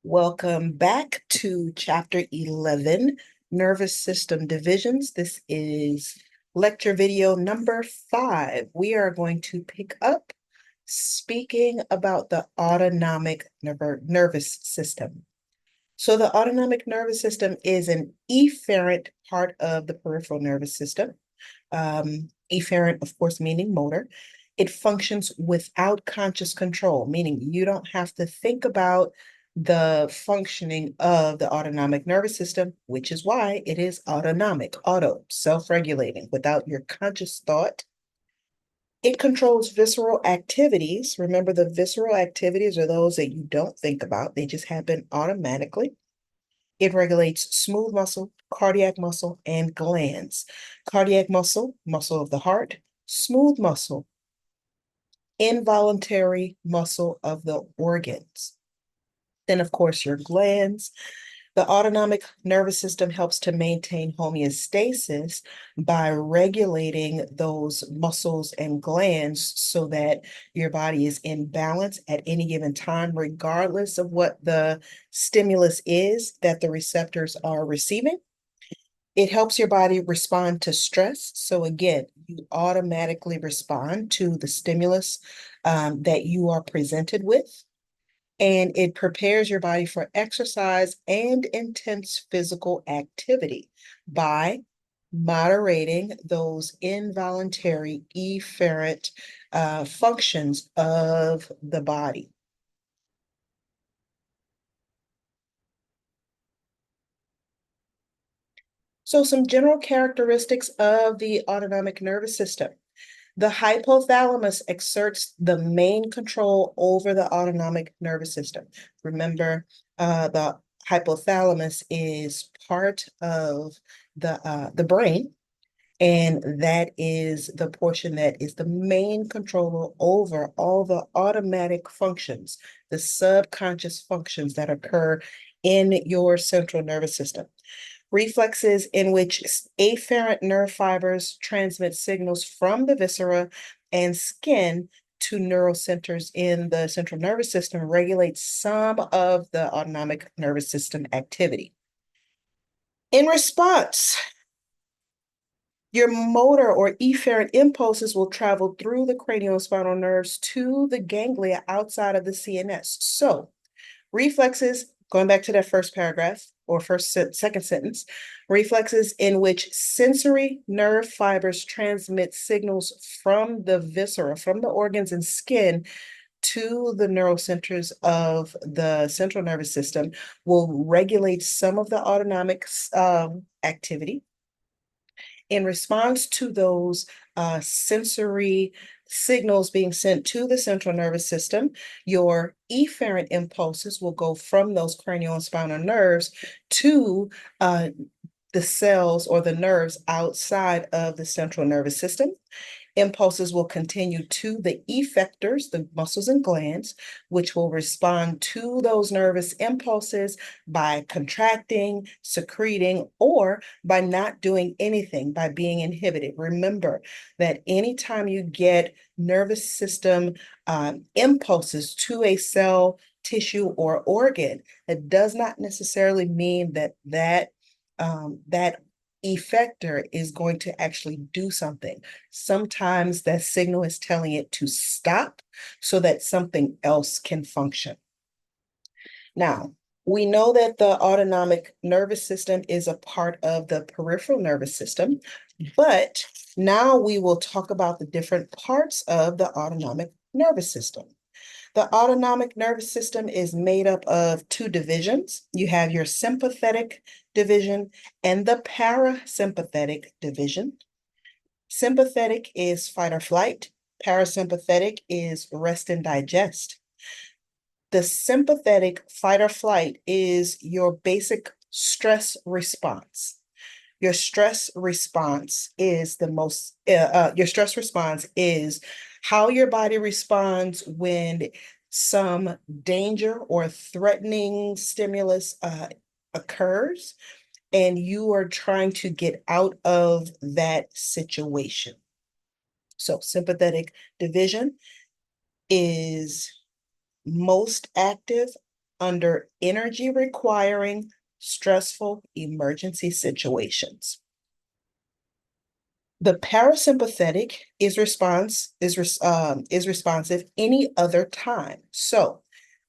Welcome back to Chapter 11, Nervous System Divisions. This is lecture video number 5. We are going to pick up speaking about the autonomic nervous system. So the autonomic nervous system is an efferent part of the peripheral nervous system. Efferent, of course, meaning motor. It functions without conscious control, meaning you don't have to think about the functioning of the autonomic nervous system, which is why it is autonomic, self-regulating, without your conscious thought. It controls visceral activities. Remember, the visceral activities are those that you don't think about. They just happen automatically. It regulates smooth muscle, cardiac muscle, and glands. Cardiac muscle, muscle of the heart; smooth muscle, involuntary muscle of the organs. Then, of course, your glands. The autonomic nervous system helps to maintain homeostasis by regulating those muscles and glands so that your body is in balance at any given time, regardless of what the stimulus is that the receptors are receiving. It helps your body respond to stress. So again, you automatically respond to the stimulus that you are presented with. And it prepares your body for exercise and intense physical activity by moderating those involuntary efferent functions of the body. So some general characteristics of the autonomic nervous system. The hypothalamus exerts the main control over the autonomic nervous system. Remember, the hypothalamus is part of the brain, and that is the portion that is the main controller over all the automatic functions, the subconscious functions that occur in your central nervous system. Reflexes in which afferent nerve fibers transmit signals from the viscera and skin to neural centers in the central nervous system regulate some of the autonomic nervous system activity. In response, your motor or efferent impulses will travel through the cranial-spinal nerves to the ganglia outside of the CNS. So reflexes, going back to that first paragraph or second sentence, reflexes in which sensory nerve fibers transmit signals from the viscera, from the organs and skin to the neural centers of the central nervous system, will regulate some of the autonomic activity. In response to those sensory signals being sent to the central nervous system, your efferent impulses will go from those cranial and spinal nerves to the cells or the nerves outside of the central nervous system. Impulses will continue to the effectors, the muscles and glands, which will respond to those nervous impulses by contracting, secreting, or by not doing anything, by being inhibited. Remember that anytime you get nervous system impulses to a cell, tissue, or organ, it does not necessarily mean that that effector is going to actually do something. Sometimes that signal is telling it to stop so that something else can function. Now, we know that the autonomic nervous system is a part of the peripheral nervous system, but now we will talk about the different parts of the autonomic nervous system. The autonomic nervous system is made up of two divisions. You have your sympathetic division and the parasympathetic division. Sympathetic is fight or flight. Parasympathetic is rest and digest. The sympathetic fight or flight is your basic stress response. Your stress response is how your body responds when some danger or threatening stimulus occurs and you are trying to get out of that situation. So sympathetic division is most active under energy requiring stressful emergency situations. The parasympathetic is responsive any other time. So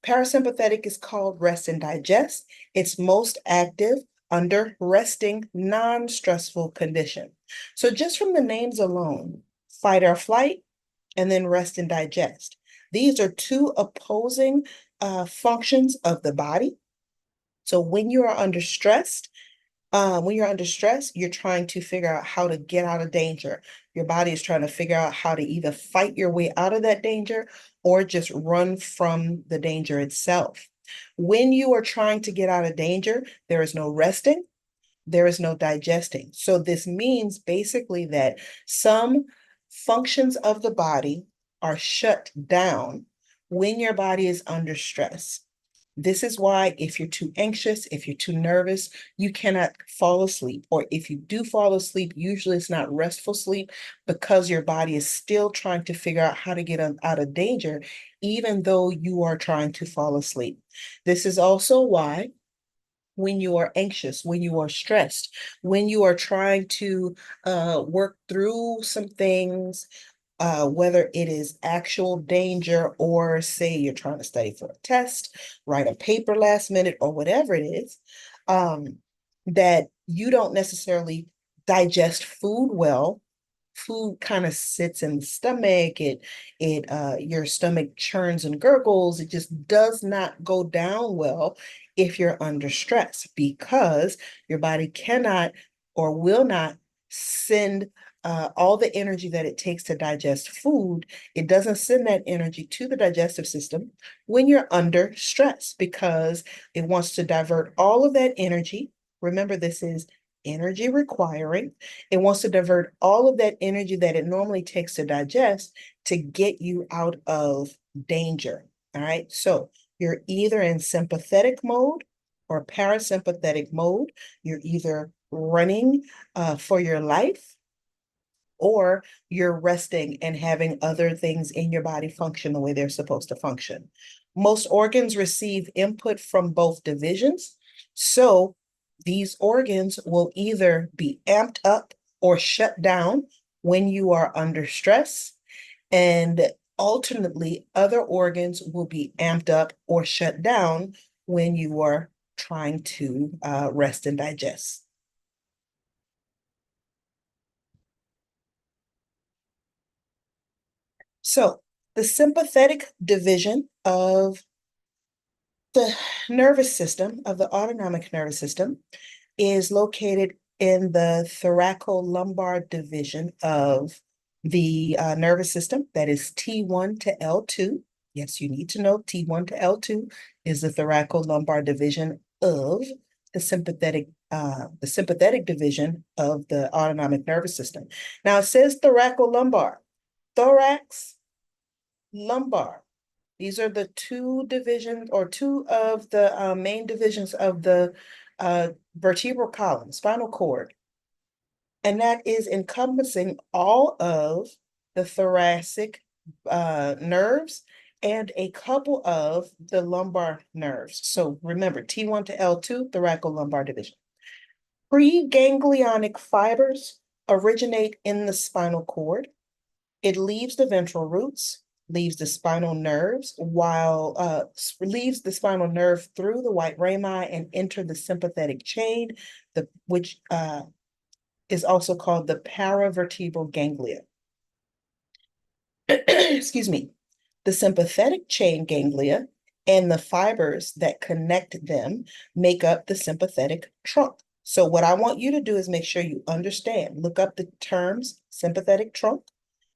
parasympathetic is called rest and digest. It's most active under resting, non-stressful condition. So just from the names alone, fight or flight, and then rest and digest. These are two opposing functions of the body. So when you're under stress, you're trying to figure out how to get out of danger. Your body is trying to figure out how to either fight your way out of that danger or just run from the danger itself. When you are trying to get out of danger, there is no resting, there is no digesting. So this means basically that some functions of the body are shut down when your body is under stress. This is why if you're too anxious, if you're too nervous, you cannot fall asleep. Or if you do fall asleep, usually it's not restful sleep because your body is still trying to figure out how to get out of danger, even though you are trying to fall asleep. This is also why when you are anxious, when you are stressed, when you are trying to work through some things, whether it is actual danger or say you're trying to study for a test, write a paper last minute, or whatever it is, that you don't necessarily digest food well. Food kind of sits in the stomach. Your stomach churns and gurgles. It just does not go down well if you're under stress because your body cannot or will not send all the energy that it takes to digest food. It doesn't send that energy to the digestive system when you're under stress because it wants to divert all of that energy. Remember, this is energy requiring. It wants to divert all of that energy that it normally takes to digest to get you out of danger. All right. So you're either in sympathetic mode or parasympathetic mode. You're either running for your life or you're resting and having other things in your body function the way they're supposed to function. Most organs receive input from both divisions. So these organs will either be amped up or shut down when you are under stress. And alternately, other organs will be amped up or shut down when you are trying to rest and digest. So the sympathetic division of the nervous system, of the autonomic nervous system, is located in the thoracolumbar division of the nervous system. That is T1 to L2. Yes, you need to know T1 to L2 is the thoracolumbar division of the sympathetic division of the autonomic nervous system. Now it says thoracolumbar, thorax, lumbar. These are the two divisions or two of the main divisions of the vertebral column, spinal cord. And that is encompassing all of the thoracic nerves and a couple of the lumbar nerves. So remember, T1 to L2, thoracolumbar division. Preganglionic fibers originate in the spinal cord. It leaves the ventral roots, leaves the spinal nerves, leaves the spinal nerve through the white rami and enter the sympathetic chain, which is also called the paravertebral ganglia. Excuse me. The sympathetic chain ganglia and the fibers that connect them make up the sympathetic trunk. So what I want you to do is make sure you understand, look up the terms sympathetic trunk,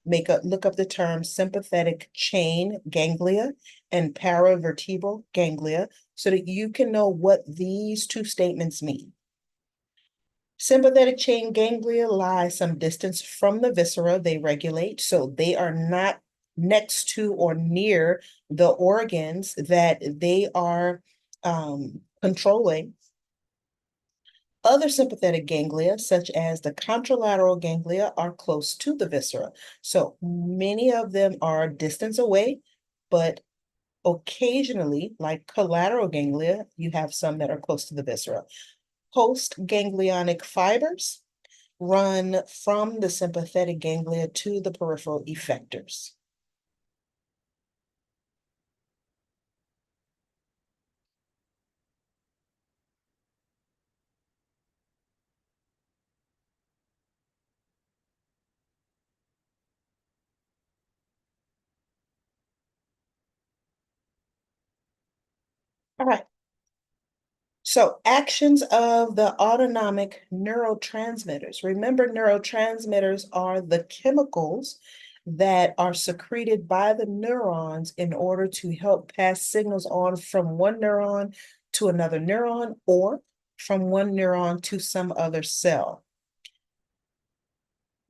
look up the term sympathetic chain ganglia and paravertebral ganglia so that you can know what these two statements mean. Sympathetic chain ganglia lie some distance from the viscera they regulate, so they are not next to or near the organs that they are controlling. Other sympathetic ganglia, such as the contralateral ganglia, are close to the viscera. So many of them are distance away, but Occasionally, like collateral ganglia, you have some that are close to the viscera. Postganglionic fibers run from the sympathetic ganglia to the peripheral effectors. All right. So actions of the autonomic neurotransmitters. Remember, neurotransmitters are the chemicals that are secreted by the neurons in order to help pass signals on from one neuron to another neuron or from one neuron to some other cell.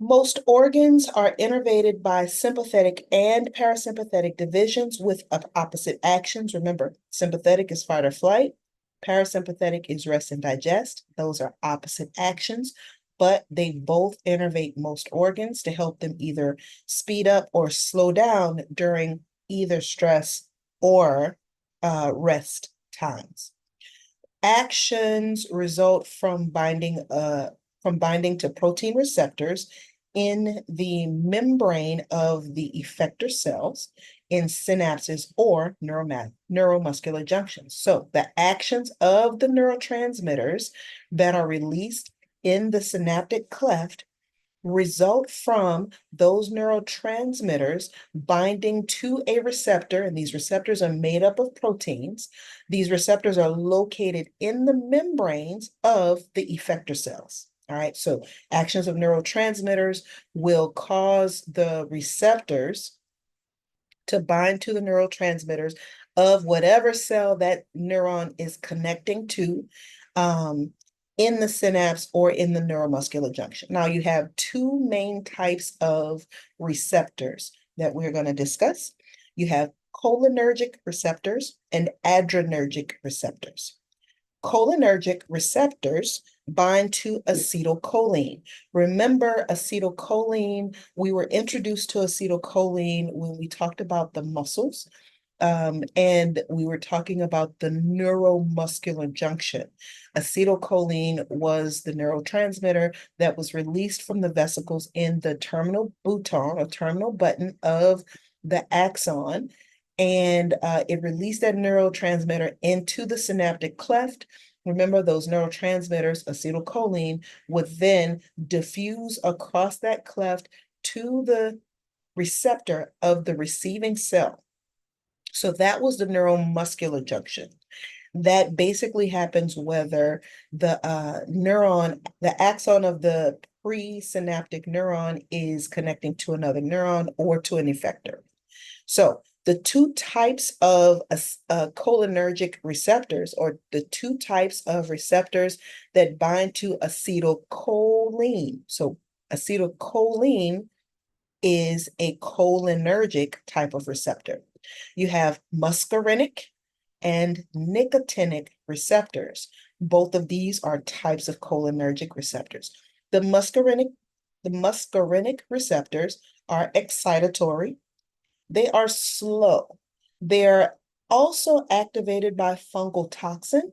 Most organs are innervated by sympathetic and parasympathetic divisions with opposite actions. Remember, sympathetic is fight or flight. Parasympathetic is rest and digest. Those are opposite actions, but they both innervate most organs to help them either speed up or slow down during either stress or rest times. Actions result from binding to protein receptors in the membrane of the effector cells in synapses or neuromuscular junctions. So the actions of the neurotransmitters that are released in the synaptic cleft result from those neurotransmitters binding to a receptor, and these receptors are made up of proteins. These receptors are located in the membranes of the effector cells. All right, so actions of neurotransmitters will cause the receptors to bind to the neurotransmitters of whatever cell that neuron is connecting to in the synapse or in the neuromuscular junction. Now you have two main types of receptors that we're going to discuss. You have cholinergic receptors and adrenergic receptors. Cholinergic receptors bind to acetylcholine. Remember acetylcholine, we were introduced to acetylcholine when we talked about the muscles. And we were talking about the neuromuscular junction. Acetylcholine was the neurotransmitter that was released from the vesicles in the terminal button or terminal button of the axon. And it released that neurotransmitter into the synaptic cleft. Remember, those neurotransmitters, acetylcholine, would then diffuse across that cleft to the receptor of the receiving cell. So that was the neuromuscular junction. That basically happens whether the the axon of the presynaptic neuron is connecting to another neuron or to an effector. So the two types of cholinergic receptors, or the two types of receptors that bind to acetylcholine. So acetylcholine is a cholinergic type of receptor. You have muscarinic and nicotinic receptors. Both of these are types of cholinergic receptors. The muscarinic receptors are excitatory. They are slow. They're also activated by fungal toxin.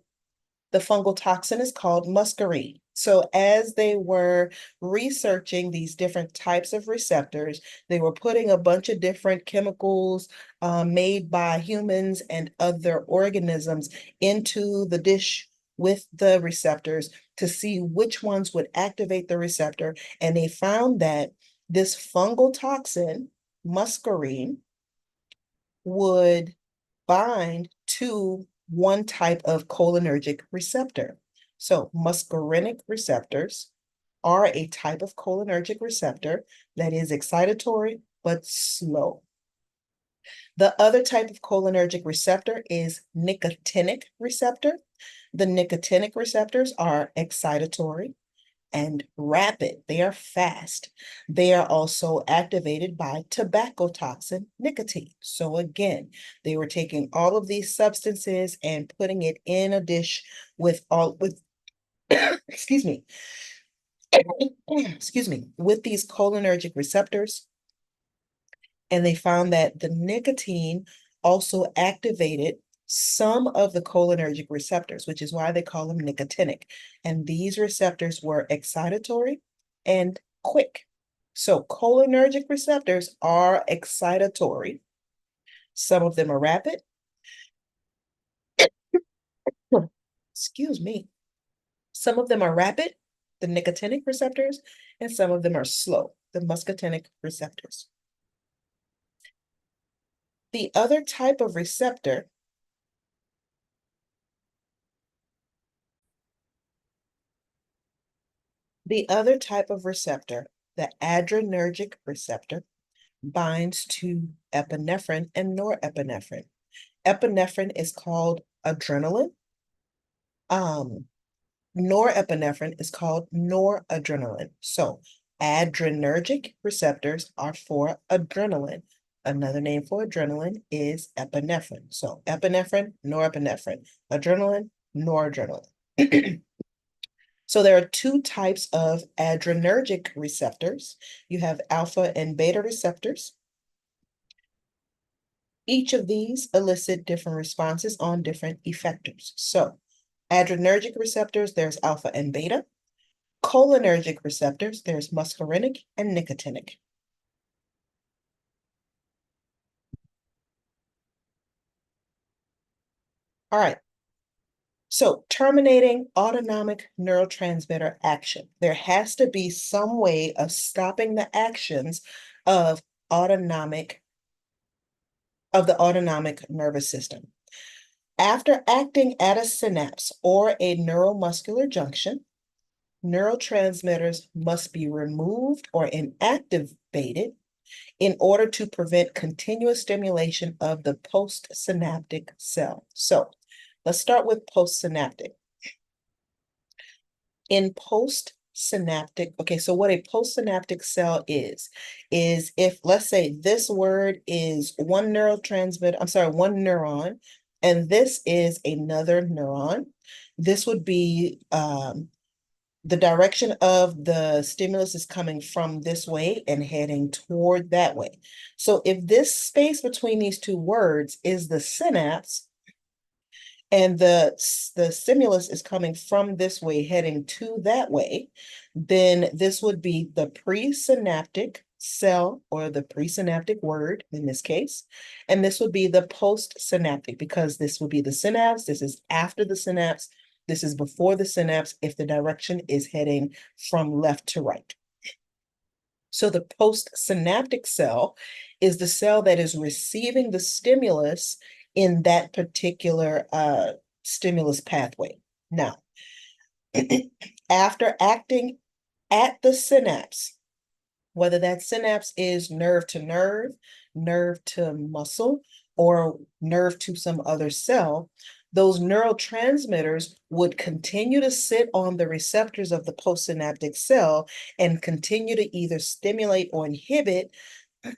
The fungal toxin is called muscarine. So as they were researching these different types of receptors, they were putting a bunch of different chemicals made by humans and other organisms into the dish with the receptors to see which ones would activate the receptor. And they found that this fungal toxin, muscarine, would bind to one type of cholinergic receptor. So muscarinic receptors are a type of cholinergic receptor that is excitatory but slow. The other type of cholinergic receptor is nicotinic receptor. The nicotinic receptors are excitatory and rapid. They are fast. They are also activated by tobacco toxin, nicotine. So again, they were taking all of these substances and putting it in a dish with excuse me, excuse me, with these cholinergic receptors. And they found that the nicotine also activated some of the cholinergic receptors, which is why they call them nicotinic. And these receptors were excitatory and quick. So cholinergic receptors are excitatory. Some of them are rapid. Excuse me. Some of them are rapid, the nicotinic receptors, and some of them are slow, the muscarinic receptors. The other type of receptor the adrenergic receptor, binds to epinephrine and norepinephrine. Epinephrine is called adrenaline. Norepinephrine is called noradrenaline. So adrenergic receptors are for adrenaline. Another name for adrenaline is epinephrine. So epinephrine, norepinephrine, adrenaline, noradrenaline. So there are two types of adrenergic receptors. You have alpha and beta receptors. Each of these elicit different responses on different effectors. So adrenergic receptors, there's alpha and beta. Cholinergic receptors, there's muscarinic and nicotinic. All right. So terminating autonomic neurotransmitter action. There has to be some way of stopping the actions of the autonomic nervous system. After acting at a synapse or a neuromuscular junction, neurotransmitters must be removed or inactivated in order to prevent continuous stimulation of the postsynaptic cell. So let's start with postsynaptic. In postsynaptic, okay, so what a postsynaptic cell is if, let's say, this word is one neuron, and this is another neuron, this would be the direction of the stimulus is coming from this way and heading toward that way. So if this space between these two words is the synapse, and the stimulus is coming from this way heading to that way, then this would be the presynaptic cell, or the presynaptic word in this case, and this would be the postsynaptic, because this would be the synapse, this is after the synapse, this is before the synapse if the direction is heading from left to right. So the postsynaptic cell is the cell that is receiving the stimulus in that particular stimulus pathway. Now, after acting at the synapse, whether that synapse is nerve to muscle, or nerve to some other cell, those neurotransmitters would continue to sit on the receptors of the postsynaptic cell and continue to either stimulate or inhibit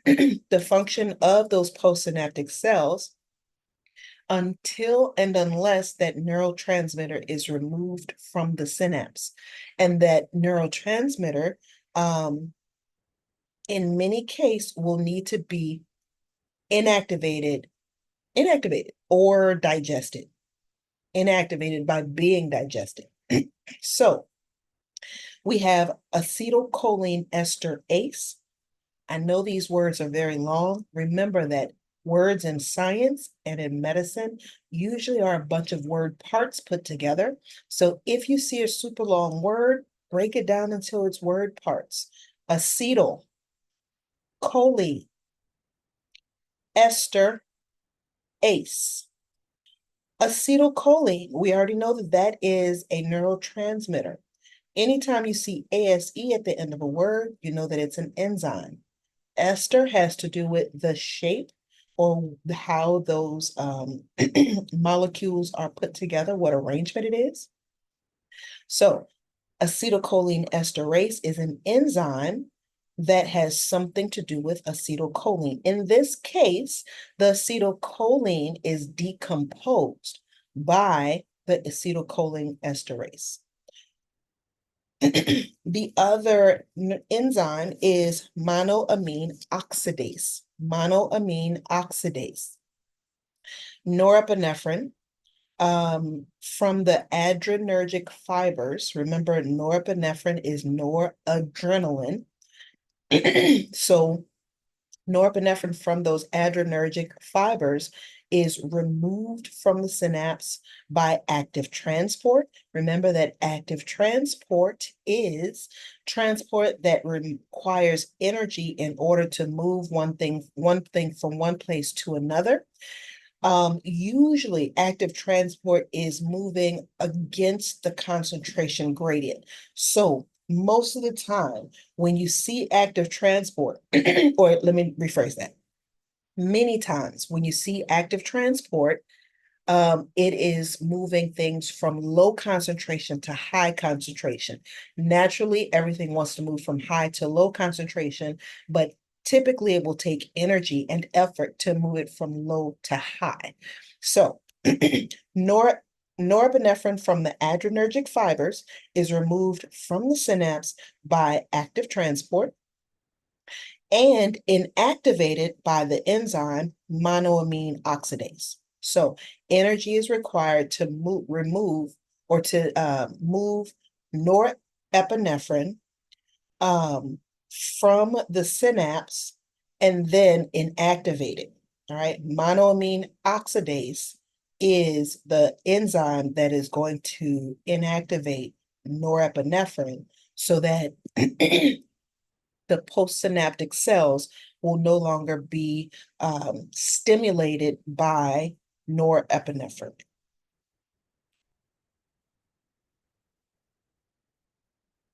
the function of those postsynaptic cells until and unless that neurotransmitter is removed from the synapse. And that neurotransmitter, in many cases, will need to be inactivated or digested. Inactivated by being digested. So we have acetylcholine esterase. I know these words are very long. Remember that words in science and in medicine usually are a bunch of word parts put together. So if you see a super long word, break it down until it's word parts. Acetylcholine esterase. Acetylcholine, we already know that that is a neurotransmitter. Anytime you see ASE at the end of a word, you know that it's an enzyme. Ester has to do with the shape, or how those molecules are put together, what arrangement it is. So acetylcholine esterase is an enzyme that has something to do with acetylcholine. In this case, the acetylcholine is decomposed by the acetylcholine esterase. The other enzyme is monoamine oxidase. Monoamine oxidase. Norepinephrine from the adrenergic fibers. Remember, norepinephrine is noradrenaline. So norepinephrine from those adrenergic fibers is removed from the synapse by active transport. Remember that active transport is transport that requires energy in order to move one thing from one place to another. Usually active transport is moving against the concentration gradient. So most of the time, when you see active transport, or let me rephrase that. Many times when you see active transport, it is moving things from low concentration to high concentration. Naturally, everything wants to move from high to low concentration, but typically it will take energy and effort to move it from low to high. So norepinephrine from the adrenergic fibers is removed from the synapse by active transport and inactivated by the enzyme monoamine oxidase. So energy is required to remove or to move norepinephrine from the synapse and then inactivate it. All right, monoamine oxidase is the enzyme that is going to inactivate norepinephrine so that the postsynaptic cells will no longer be stimulated by norepinephrine.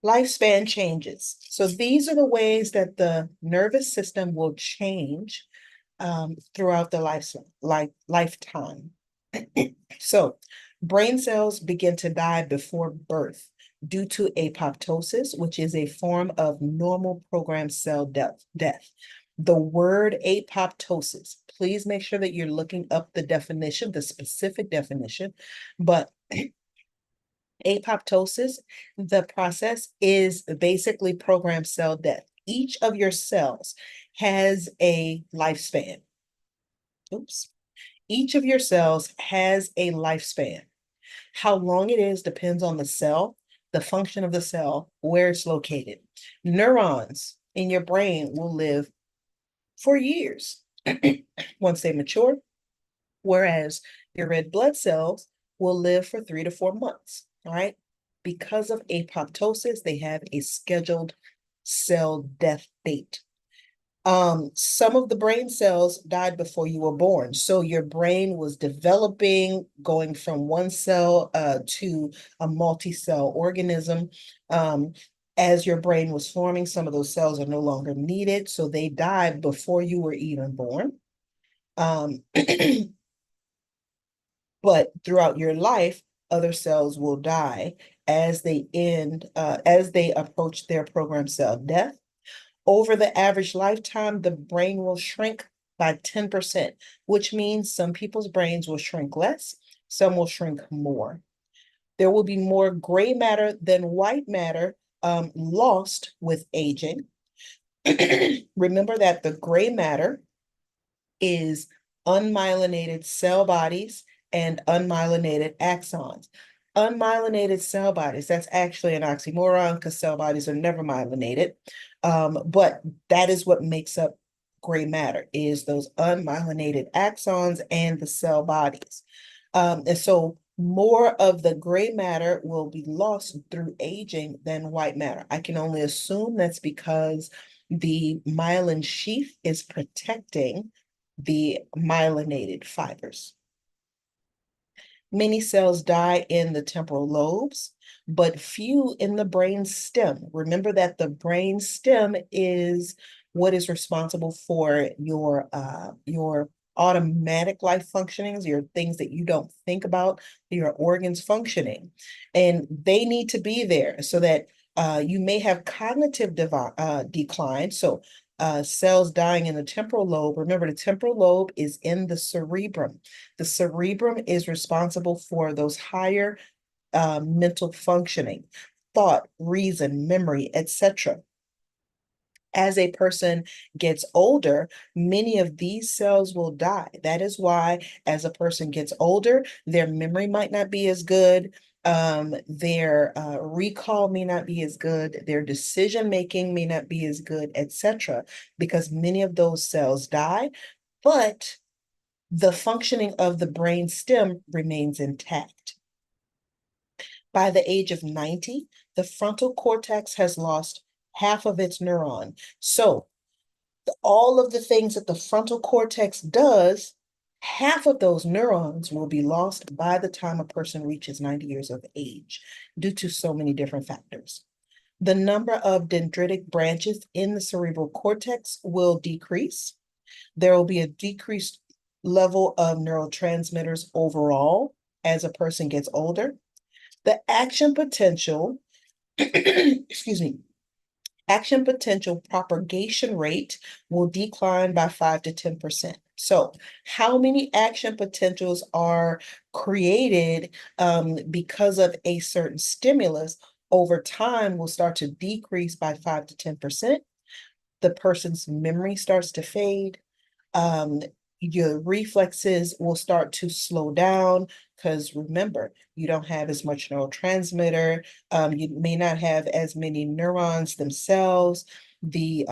Lifespan changes. So these are the ways that nervous system will change throughout the lifetime. So brain cells begin to die before birth due to apoptosis, which is a form of normal programmed cell death. The word apoptosis, please make sure that you're looking up the definition, the specific definition, but apoptosis, the process is basically programmed cell death. Each of your cells has a lifespan. Oops. Each of your cells has a lifespan. How long it is depends on the cell, the function of the cell, where it's located. Neurons in your brain will live for years once they mature, whereas your red blood cells will live for 3 to 4 months, all right? Because of apoptosis, they have a scheduled cell death date. Some of the brain cells died before you were born. So your brain was developing, going from one cell to a multi-cell organism. As your brain was forming, some of those cells are no longer needed. So they died before you were even born. But throughout your life, other cells will die as they approach their programmed cell death. Over the average lifetime, the brain will shrink by 10%, which means some people's brains will shrink less, some will shrink more. There will be more gray matter than white matter lost with aging. Remember that the gray matter is unmyelinated cell bodies and unmyelinated axons. Unmyelinated cell bodies, that's actually an oxymoron because cell bodies are never myelinated. But that is what makes up gray matter, is those unmyelinated axons and the cell bodies. And so more of the gray matter will be lost through aging than white matter. I can only assume that's because the myelin sheath is protecting the myelinated fibers. Many cells die in the temporal lobes, but few in the brain stem. Remember that the brain stem is what is responsible for your automatic life functionings, your things that you don't think about, your organs functioning. And they need to be there so that you may have cognitive decline. So cells dying in the temporal lobe. Remember, the temporal lobe is in the cerebrum. The cerebrum is responsible for those higher mental functioning, thought, reason, memory, etc. As a person gets older, many of these cells will die. That is why, as a person gets older, their memory might not be as good. Their recall may not be as good. Their decision making may not be as good, etc. Because many of those cells die, but the functioning of the brain stem remains intact. By the age of 90, the frontal cortex has lost half of its neuron. So all of the things that the frontal cortex does, half of those neurons will be lost by the time a person reaches 90 years of age due to so many different factors. The number of dendritic branches in the cerebral cortex will decrease. There will be a decreased level of neurotransmitters overall as a person gets older. The action potential, excuse me, action potential propagation rate will decline by 5 to 10%. So how many action potentials are created because of a certain stimulus over time will start to decrease by 5 to 10%. The person's memory starts to fade. Your reflexes will start to slow down because remember, you don't have as much neurotransmitter. You may not have as many neurons themselves. The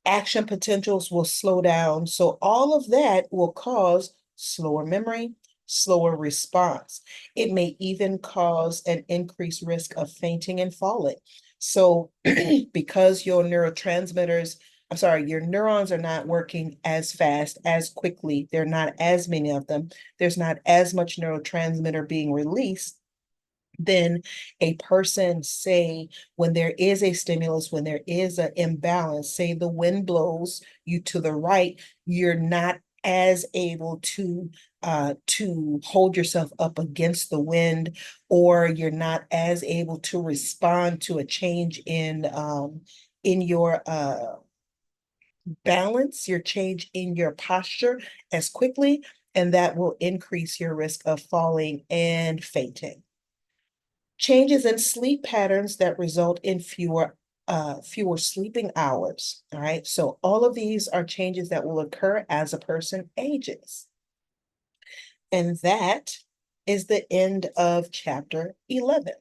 action potentials will slow down. So all of that will cause slower memory, slower response. It may even cause an increased risk of fainting and falling. So because your your neurons are not working as fast, as quickly, there are not as many of them, there's not as much neurotransmitter being released, then a person, say, when there is a stimulus, when there is an imbalance, say the wind blows you to the right, you're not as able to hold yourself up against the wind, or you're not as able to respond to a change in your balance, your change in your posture as quickly, and that will increase your risk of falling and fainting. Changes in sleep patterns that result in fewer sleeping hours. All right. So all of these are changes that will occur as a person ages. And that is the end of chapter 11.